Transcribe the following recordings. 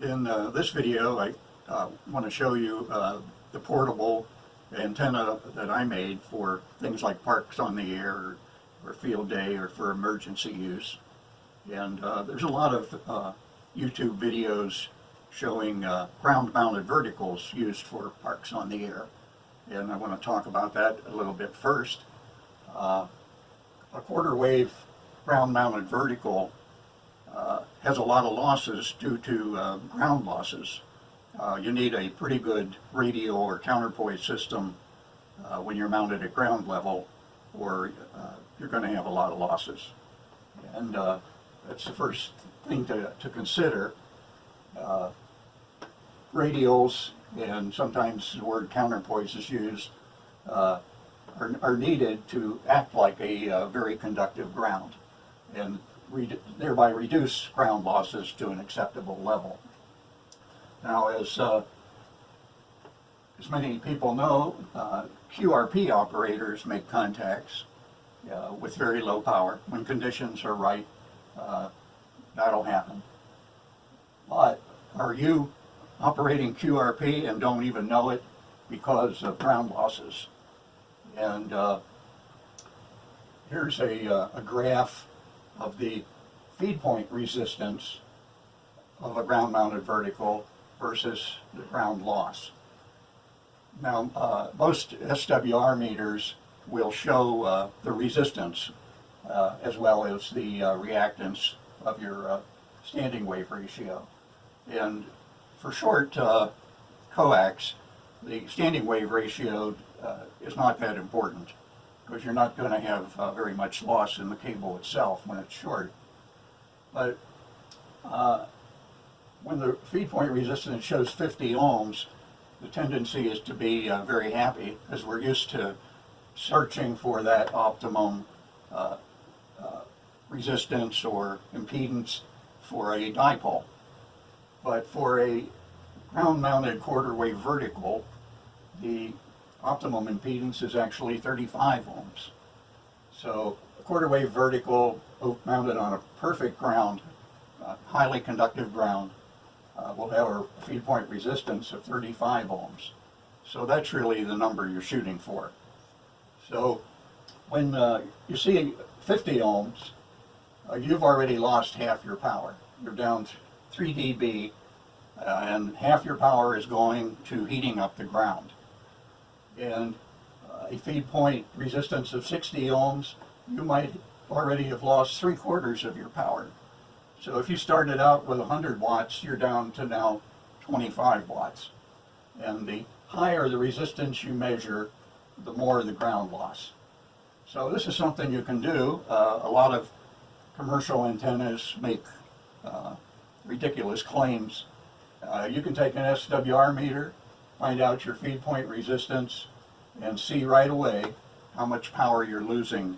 In this video, I want to show you the portable antenna that I made for things like parks on the air or field day or for emergency use. And there's a lot of YouTube videos showing ground-mounted verticals used for parks on the air. And I want to talk about that a little bit first. A quarter wave ground-mounted vertical has a lot of losses due to ground losses. You need a pretty good radial or counterpoise system when you're mounted at ground level, or you're going to have a lot of losses. And that's the first thing to consider. Radials, and sometimes the word counterpoise is used, are needed to act like a very conductive ground and thereby reduce ground losses to an acceptable level. Now, as many people know, QRP operators make contacts with very low power. When conditions are right, that'll happen. But are you operating QRP and don't even know it because of ground losses? And here's a graph of the feed point resistance of a ground-mounted vertical versus the ground loss. Now, most SWR meters will show the resistance as well as the reactance of your standing wave ratio. And for short coax, the standing wave ratio is not that important, because you're not going to have very much loss in the cable itself when it's short. But when the feed point resistance shows 50 ohms, the tendency is to be very happy, as we're used to searching for that optimum resistance or impedance for a dipole. But for a ground-mounted quarter wave vertical, the optimum impedance is actually 35 ohms. So a quarter wave vertical mounted on a perfect ground, highly conductive ground, will have a feed point resistance of 35 ohms. So that's really the number you're shooting for. So when you see 50 ohms, you've already lost half your power. You're down 3 dB, and half your power is going to heating up the ground. And a feed point resistance of 60 ohms, you might already have lost 3/4 of your power. So if you started out with 100 watts, you're down to now 25 watts. And the higher the resistance you measure, the more the ground loss. So this is something you can do. A lot of commercial antennas make ridiculous claims. You can take an SWR meter, find out your feed point resistance, and see right away how much power you're losing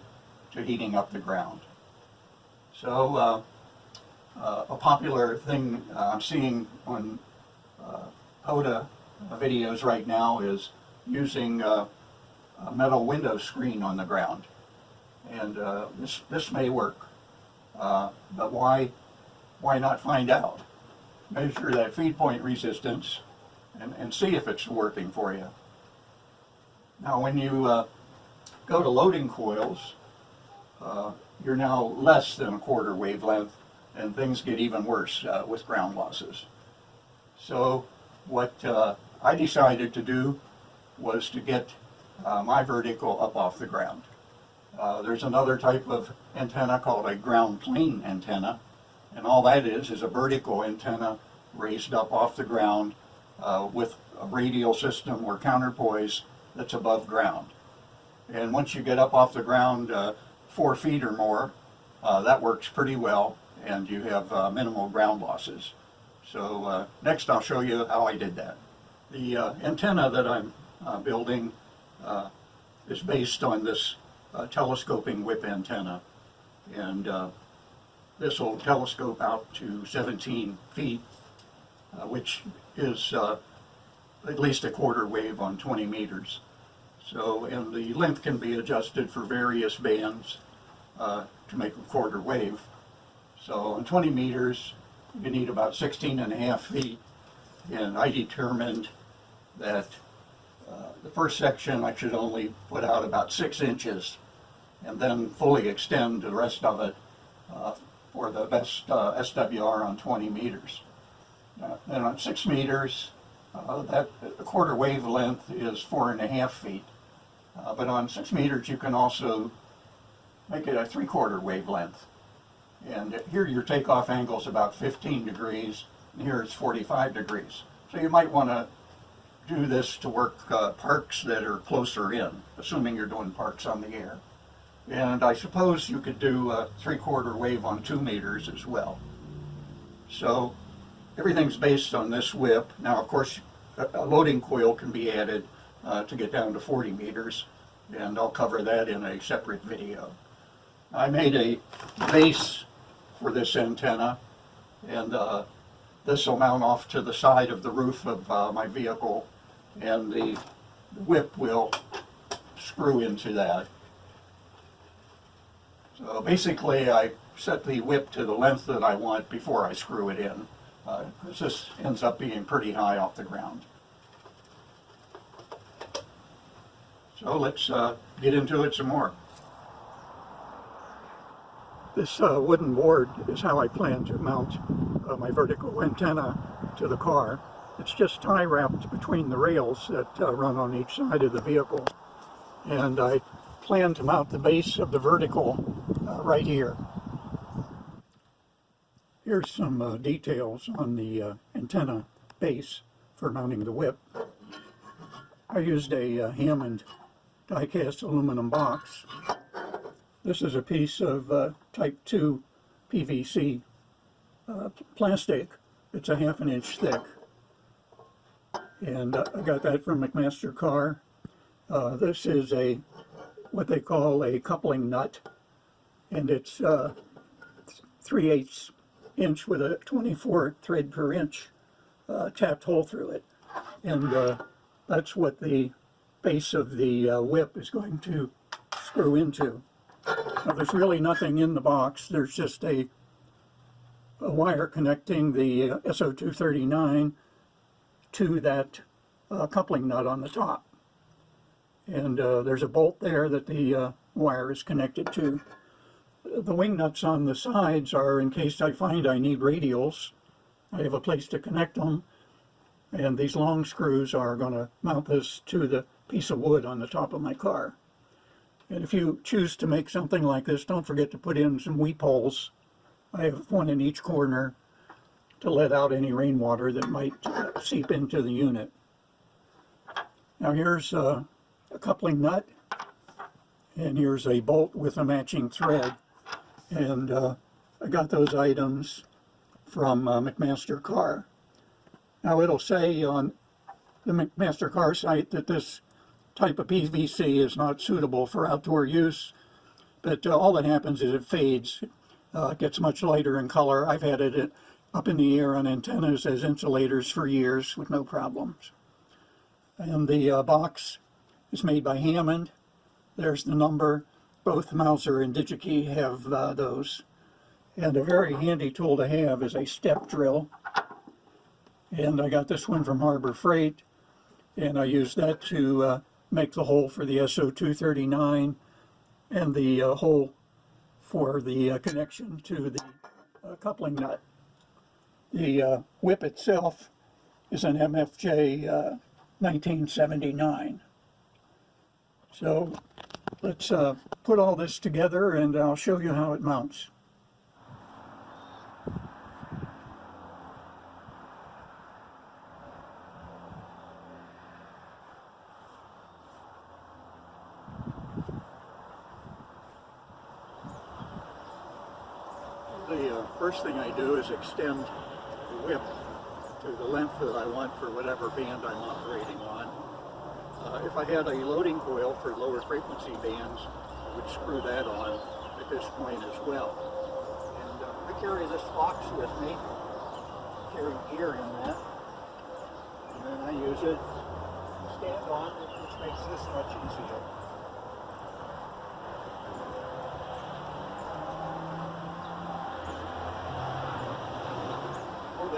to heating up the ground. So a popular thing I'm seeing on POTA videos right now is using a metal window screen on the ground. And this may work, but why not find out? Measure that feed point resistance and see if it's working for you. Now, when you go to loading coils, you're now less than a quarter wavelength, and things get even worse with ground losses. So what I decided to do was to get my vertical up off the ground. There's another type of antenna called a ground plane antenna, and all that is a vertical antenna raised up off the ground with a radial system or counterpoise that's above ground. And once you get up off the ground 4 feet or more, that works pretty well, and you have minimal ground losses. So next I'll show you how I did that. The antenna that I'm building is based on this telescoping whip antenna, and this will telescope out to 17 feet, which is at least a quarter wave on 20 meters. So, and the length can be adjusted for various bands to make a quarter wave. So on 20 meters, you need about 16.5 feet, and I determined that the first section I should only put out about 6 inches and then fully extend the rest of it for the best SWR on 20 meters. And on 6 meters, that the quarter wavelength is 4.5 feet. But on 6 meters, you can also make it a 3/4 wavelength. And here your takeoff angle is about 15 degrees, and here it's 45 degrees. So you might want to do this to work parks that are closer in, assuming you're doing parks on the air. And I suppose you could do a 3/4 wave on 2 meters as well. So everything's based on this whip. Now, of course, a loading coil can be added to get down to 40 meters, and I'll cover that in a separate video. I made a base for this antenna, and this will mount off to the side of the roof of my vehicle, and the whip will screw into that. So basically, I set the whip to the length that I want before I screw it in, because this ends up being pretty high off the ground. So let's get into it some more. This wooden board is how I plan to mount my vertical antenna to the car. It's just tie wrapped between the rails that run on each side of the vehicle. And I plan to mount the base of the vertical right here. Here's some details on the antenna base for mounting the whip. I used a Hammond die-cast aluminum box. This is a piece of type 2 PVC plastic. It's a 1/2 inch thick. And I got that from McMaster Car. This is what they call a coupling nut, and it's 3/8 inch with a 24 thread per inch tapped hole through it. And that's what the base of the whip is going to screw into. Now, there's really nothing in the box. There's just a wire connecting the SO239 to that coupling nut on the top. And there's a bolt there that the wire is connected to. The wing nuts on the sides are in case I find I need radials. I have a place to connect them. And these long screws are going to mount this to the piece of wood on the top of my car. And if you choose to make something like this, don't forget to put in some weep holes. I have one in each corner to let out any rainwater that might seep into the unit. Now here's a coupling nut, and here's a bolt with a matching thread. And I got those items from McMaster Car. Now it'll say on the McMaster Car site that this type of PVC is not suitable for outdoor use, but all that happens is it fades. It gets much lighter in color. I've had it up in the air on antennas as insulators for years with no problems. And the box is made by Hammond. There's the number. Both Mauser and DigiKey have those. And a very handy tool to have is a step drill. And I got this one from Harbor Freight, and I used that to make the hole for the SO239 and the hole for the connection to the coupling nut. The whip itself is an MFJ 1979. So let's put all this together and I'll show you how it mounts. The first thing I do is extend the whip to the length that I want for whatever band I'm operating on. If I had a loading coil for lower frequency bands, I would screw that on at this point as well. And I carry this box with me, carry gear in that, and then I use it to stand on, which makes this much easier.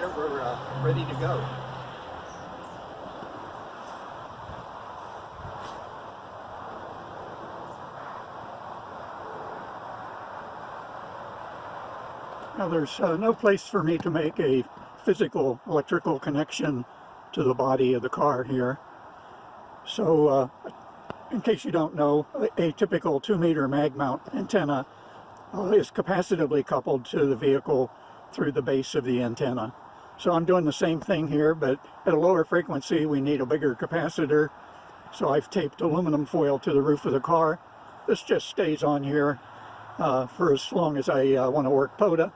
there, we're ready to go. Now there's no place for me to make a physical electrical connection to the body of the car here. So in case you don't know, a typical 2-meter mag mount antenna is capacitively coupled to the vehicle through the base of the antenna. So I'm doing the same thing here, but at a lower frequency we need a bigger capacitor. So I've taped aluminum foil to the roof of the car. This just stays on here for as long as I want to work POTA.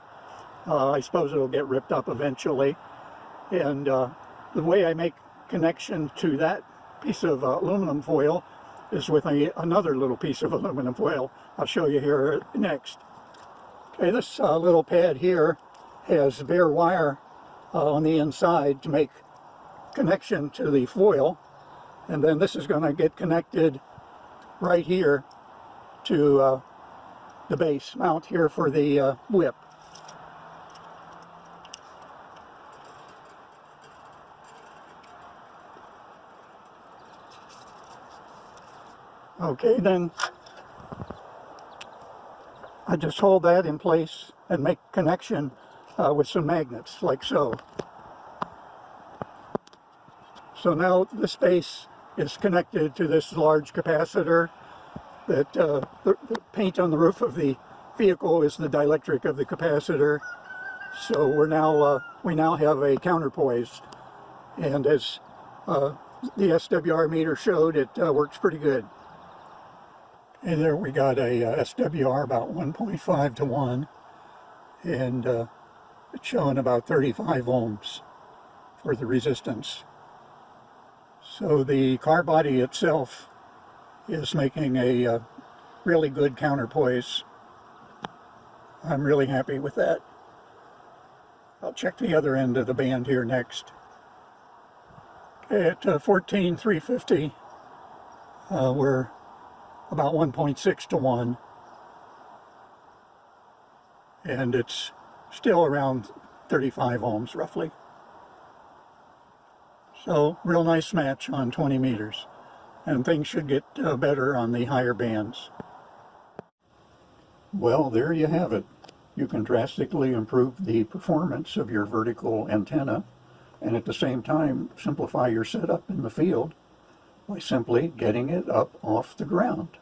I suppose it'll get ripped up eventually. And the way I make connection to that piece of aluminum foil is with another little piece of aluminum foil. I'll show you here next. Okay, this little pad here has bare wire on the inside to make connection to the foil, and then this is going to get connected right here to the base mount here for the whip. Okay, then I just hold that in place and make connection with some magnets, like so. So now this base is connected to this large capacitor. That the paint on the roof of the vehicle is the dielectric of the capacitor. So we now have a counterpoise, and as the SWR meter showed, it works pretty good. And there we got a SWR about 1.5 to 1, and it's showing about 35 ohms for the resistance. So the car body itself is making a really good counterpoise. I'm really happy with that. I'll check the other end of the band here next. Okay, at 14,350, we're about 1.6 to 1, and it's still around 35 ohms roughly. So real nice match on 20 meters, and things should get better on the higher bands. Well, there you have it. You can drastically improve the performance of your vertical antenna and at the same time simplify your setup in the field by simply getting it up off the ground.